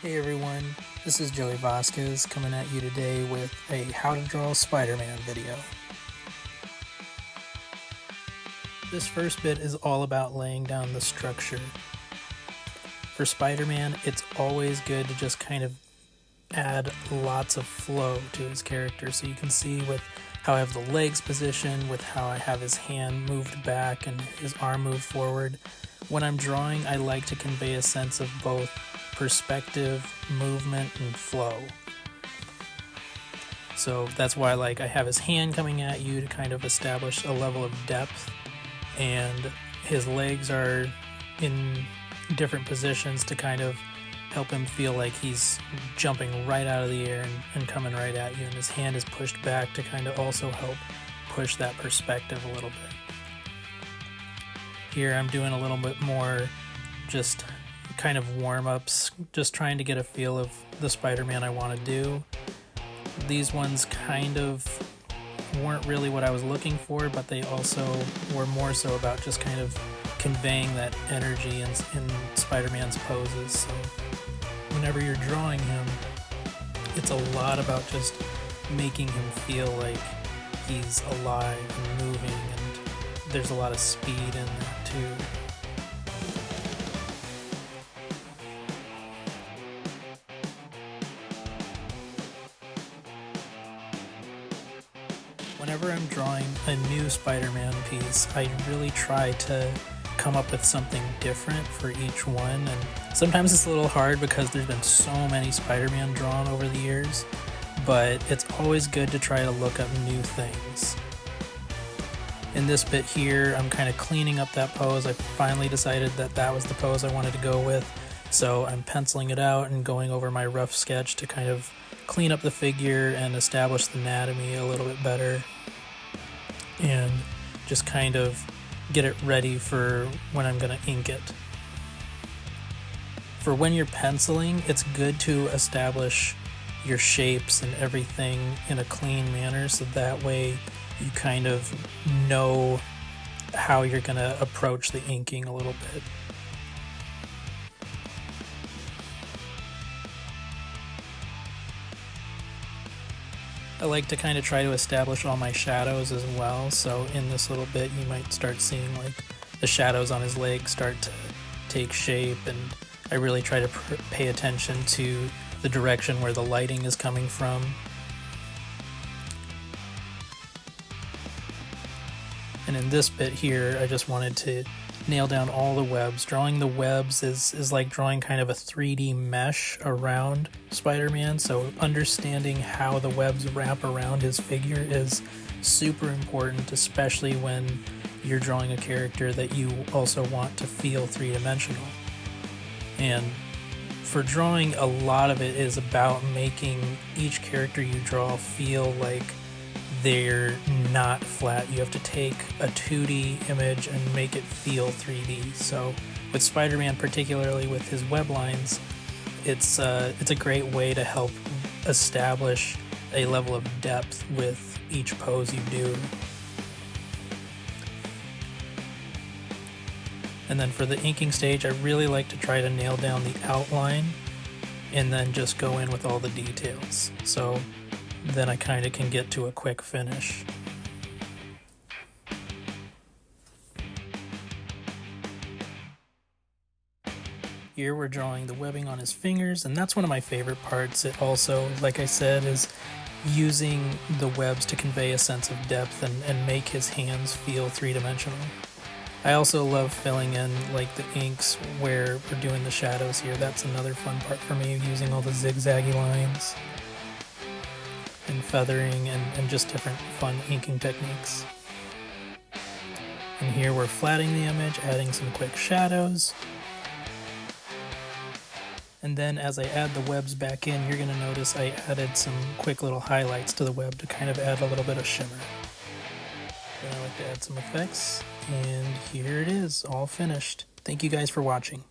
Hey everyone, this is Joey Vasquez coming at you today with a how to draw Spider-Man video. This first bit is all about laying down the structure. For Spider-Man, it's always good to just kind of add lots of flow to his character. So you can see with how I have the legs positioned, with how I have his hand moved back and his arm moved forward. When I'm drawing, I like to convey a sense of both perspective, movement, and flow. So that's why I have his hand coming at you to kind of establish a level of depth, and his legs are in different positions to kind of help him feel like he's jumping right out of the air and coming right at you, and his hand is pushed back to kind of also help push that perspective a little bit. Here I'm doing a little bit more just kind of warm-ups, just trying to get a feel of the Spider-Man I want to do. These ones kind of weren't really what I was looking for, but they also were more so about just kind of conveying that energy in Spider-Man's poses. So whenever you're drawing him, it's a lot about just making him feel like he's alive and moving, and there's a lot of speed in that too. Whenever I'm drawing a new Spider-Man piece, I really try to come up with something different for each one, and sometimes it's a little hard because there's been so many Spider-Man drawn over the years, but it's always good to try to look up new things. In this bit here, I'm kind of cleaning up that pose. I finally decided that that was the pose I wanted to go with, so I'm penciling it out and going over my rough sketch to kind of clean up the figure and establish the anatomy a little bit better, and just kind of get it ready for when I'm going to ink it. For when you're penciling, it's good to establish your shapes and everything in a clean manner, so that way you kind of know how you're going to approach the inking a little bit. I like to kind of try to establish all my shadows as well, so in this little bit you might start seeing like the shadows on his legs start to take shape, and I really try to pay attention to the direction where the lighting is coming from. And in this bit here, I just wanted to nail down all the webs. Drawing the webs is like drawing kind of a 3D mesh around Spider-Man, so understanding how the webs wrap around his figure is super important, especially when you're drawing a character that you also want to feel three-dimensional. And for drawing, a lot of it is about making each character you draw feel like they're not flat. You have to take a 2D image and make it feel 3D. So with Spider-Man, particularly with his web lines, it's a great way to help establish a level of depth with each pose you do. And then for the inking stage, I really like to try to nail down the outline and then just go in with all the details. So then I kind of can get to a quick finish. Here we're drawing the webbing on his fingers, and that's one of my favorite parts. It also, like I said, is using the webs to convey a sense of depth and make his hands feel three-dimensional. I also love filling in like the inks where we're doing the shadows here. That's another fun part for me, using all the zigzaggy lines and feathering and just different fun inking techniques. And here we're flattening the image, adding some quick shadows. And then as I add the webs back in, you're going to notice I added some quick little highlights to the web to kind of add a little bit of shimmer. Then I like to add some effects, and here it is, all finished. Thank you guys for watching.